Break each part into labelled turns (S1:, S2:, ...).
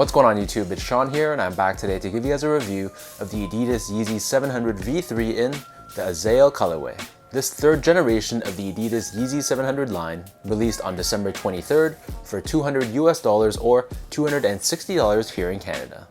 S1: What's going on YouTube? It's Sean here and I'm back today to give you guys a review of the Adidas Yeezy 700 V3 in the Azael colorway. This third generation of the Adidas Yeezy 700 line released on December 23rd for $200 US or $260 here in Canada.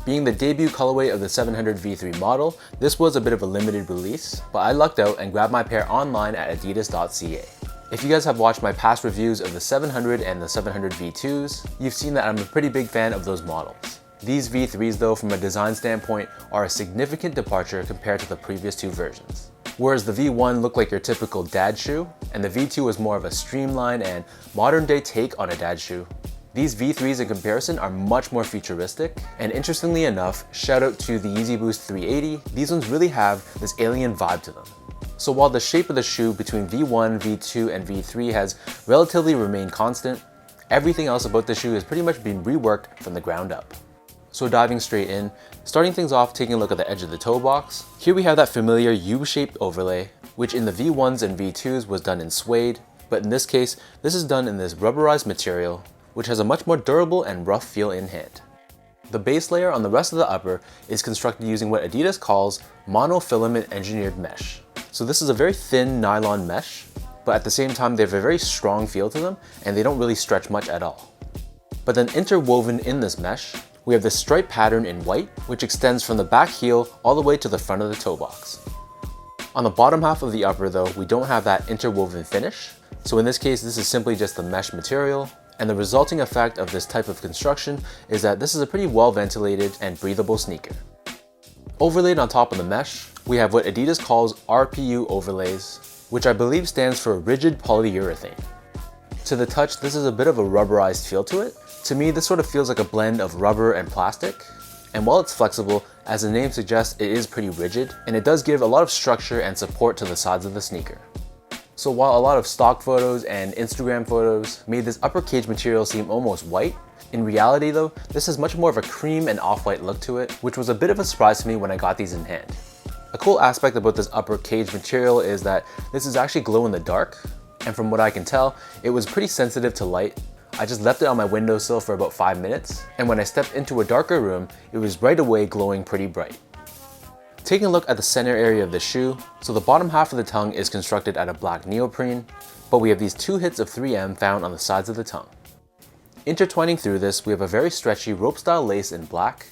S1: Being the debut colorway of the 700 V3 model, this was a bit of a limited release, but I lucked out and grabbed my pair online at adidas.ca. If you guys have watched my past reviews of the 700 and the 700 V2s, you've seen that I'm a pretty big fan of those models. These V3s though, from a design standpoint, are a significant departure compared to the previous two versions. Whereas the V1 looked like your typical dad shoe, and the V2 was more of a streamlined and modern day take on a dad shoe, these V3s in comparison are much more futuristic, and interestingly enough, shout out to the Yeezy Boost 380, these ones really have this alien vibe to them. So while the shape of the shoe between V1, V2, and V3 has relatively remained constant, everything else about the shoe has pretty much been reworked from the ground up. So diving straight in, starting things off taking a look at the edge of the toe box, here we have that familiar U-shaped overlay, which in the V1s and V2s was done in suede, but in this case, this is done in this rubberized material, which has a much more durable and rough feel in hand. The base layer on the rest of the upper is constructed using what Adidas calls monofilament engineered mesh. So this is a very thin nylon mesh, but at the same time they have a very strong feel to them and they don't really stretch much at all. But then interwoven in this mesh, we have this stripe pattern in white, which extends from the back heel all the way to the front of the toe box. On the bottom half of the upper though, we don't have that interwoven finish. So in this case, this is simply just the mesh material. And the resulting effect of this type of construction is that this is a pretty well ventilated and breathable sneaker. Overlaid on top of the mesh, we have what Adidas calls RPU overlays, which I believe stands for rigid polyurethane. To the touch, this is a bit of a rubberized feel to it. To me, this sort of feels like a blend of rubber and plastic. And while it's flexible, as the name suggests, it is pretty rigid, and it does give a lot of structure and support to the sides of the sneaker. So while a lot of stock photos and Instagram photos made this upper cage material seem almost white, in reality though, this has much more of a cream and off-white look to it, which was a bit of a surprise to me when I got these in hand. A cool aspect about this upper cage material is that this is actually glow in the dark, and from what I can tell, it was pretty sensitive to light. I just left it on my windowsill for about 5 minutes, and when I stepped into a darker room, it was right away glowing pretty bright. Taking a look at the center area of the shoe, so the bottom half of the tongue is constructed out of black neoprene, but we have these two hits of 3M found on the sides of the tongue. Intertwining through this, we have a very stretchy rope style lace in black,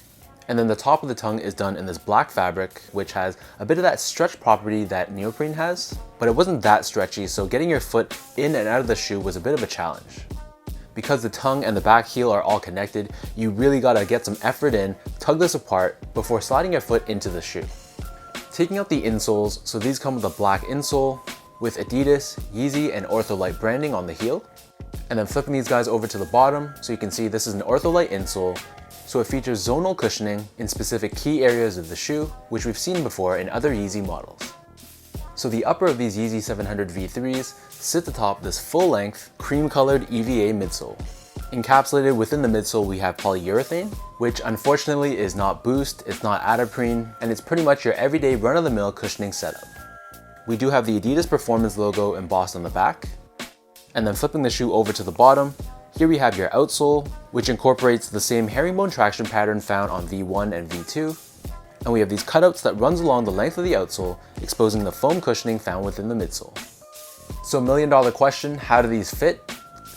S1: and then the top of the tongue is done in this black fabric, which has a bit of that stretch property that neoprene has, but it wasn't that stretchy, so getting your foot in and out of the shoe was a bit of a challenge. Because the tongue and the back heel are all connected, you really gotta get some effort in, tug this apart before sliding your foot into the shoe. Taking out the insoles, so these come with a black insole with Adidas, Yeezy, and Ortholite branding on the heel. And then flipping these guys over to the bottom, so you can see this is an Ortholite insole, so it features zonal cushioning in specific key areas of the shoe, which we've seen before in other Yeezy models. So the upper of these Yeezy 700 V3s sits atop this full-length, cream-colored EVA midsole. Encapsulated within the midsole, we have polyurethane, which unfortunately is not Boost, it's not Adiprene, and it's pretty much your everyday run-of-the-mill cushioning setup. We do have the Adidas Performance logo embossed on the back, and then flipping the shoe over to the bottom, here we have your outsole, which incorporates the same herringbone traction pattern found on V1 and V2, and we have these cutouts that runs along the length of the outsole, exposing the foam cushioning found within the midsole. So $1,000,000 question, how do these fit?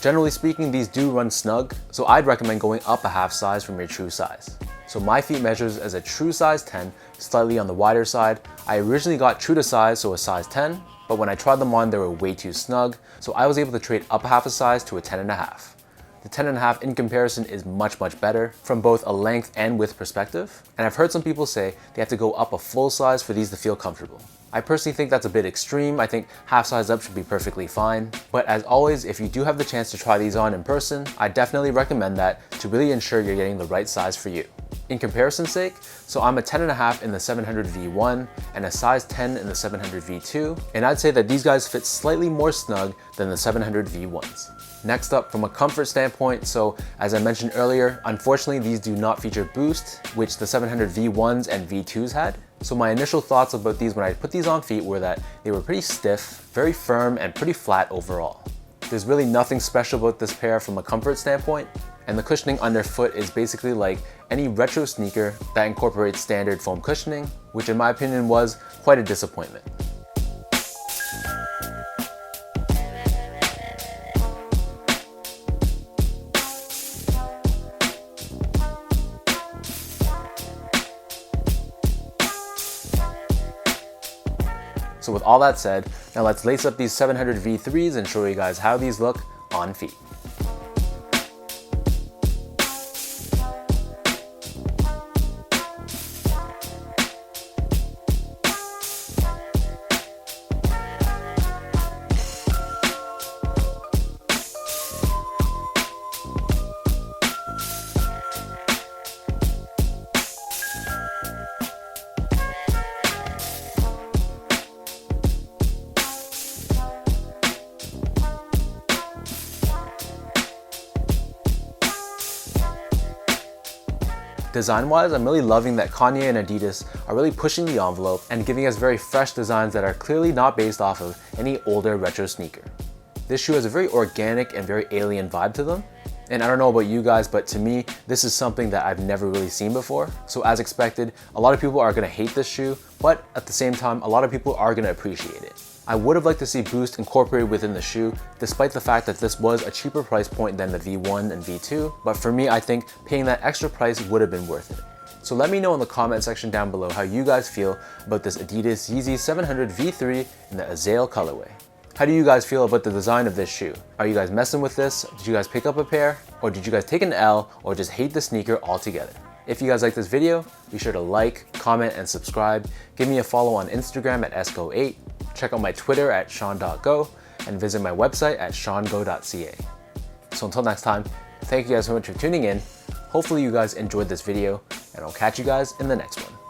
S1: Generally speaking, these do run snug, so I'd recommend going up a half size from your true size. So my feet measures as a true size 10, slightly on the wider side. I originally got true to size, so a size 10, but when I tried them on, they were way too snug, so I was able to trade up a half a size to a 10.5. The 10.5 in comparison is much better from both a length and width perspective, and I've heard some people say they have to go up a full size for these to feel comfortable. I personally think that's a bit extreme. I think half size up should be perfectly fine. But as always, if you do have the chance to try these on in person, I definitely recommend that to really ensure you're getting the right size for you. In comparison's sake, so I'm a 10.5 in the 700 V1 and a size 10 in the 700 V2, and I'd say that these guys fit slightly more snug than the 700 V1s. Next up, from a comfort standpoint, so as I mentioned earlier, unfortunately these do not feature Boost, which the 700 V1s and V2s had. So my initial thoughts about these when I put these on feet were that they were pretty stiff, very firm, and pretty flat overall. There's really nothing special about this pair from a comfort standpoint, and the cushioning underfoot is basically like any retro sneaker that incorporates standard foam cushioning, which in my opinion was quite a disappointment. So with all that said, now let's lace up these 700 V3s and show you guys how these look on feet. Design-wise, I'm really loving that Kanye and Adidas are really pushing the envelope and giving us very fresh designs that are clearly not based off of any older retro sneaker. This shoe has a very organic and very alien vibe to them. And I don't know about you guys, but to me, this is something that I've never really seen before. So as expected, a lot of people are gonna hate this shoe, but at the same time, a lot of people are gonna appreciate it. I would have liked to see Boost incorporated within the shoe, despite the fact that this was a cheaper price point than the V1 and V2, but for me, I think paying that extra price would have been worth it. So let me know in the comment section down below how you guys feel about this Adidas Yeezy 700 V3 in the Azael colorway. How do you guys feel about the design of this shoe? Are you guys messing with this? Did you guys pick up a pair? Or did you guys take an L or just hate the sneaker altogether? If you guys like this video, be sure to like, comment, and subscribe. Give me a follow on Instagram at esco8. Check out my Twitter at sean.go and visit my website at seango.ca. So until next time, thank you guys so much for tuning in. Hopefully you guys enjoyed this video, and I'll catch you guys in the next one.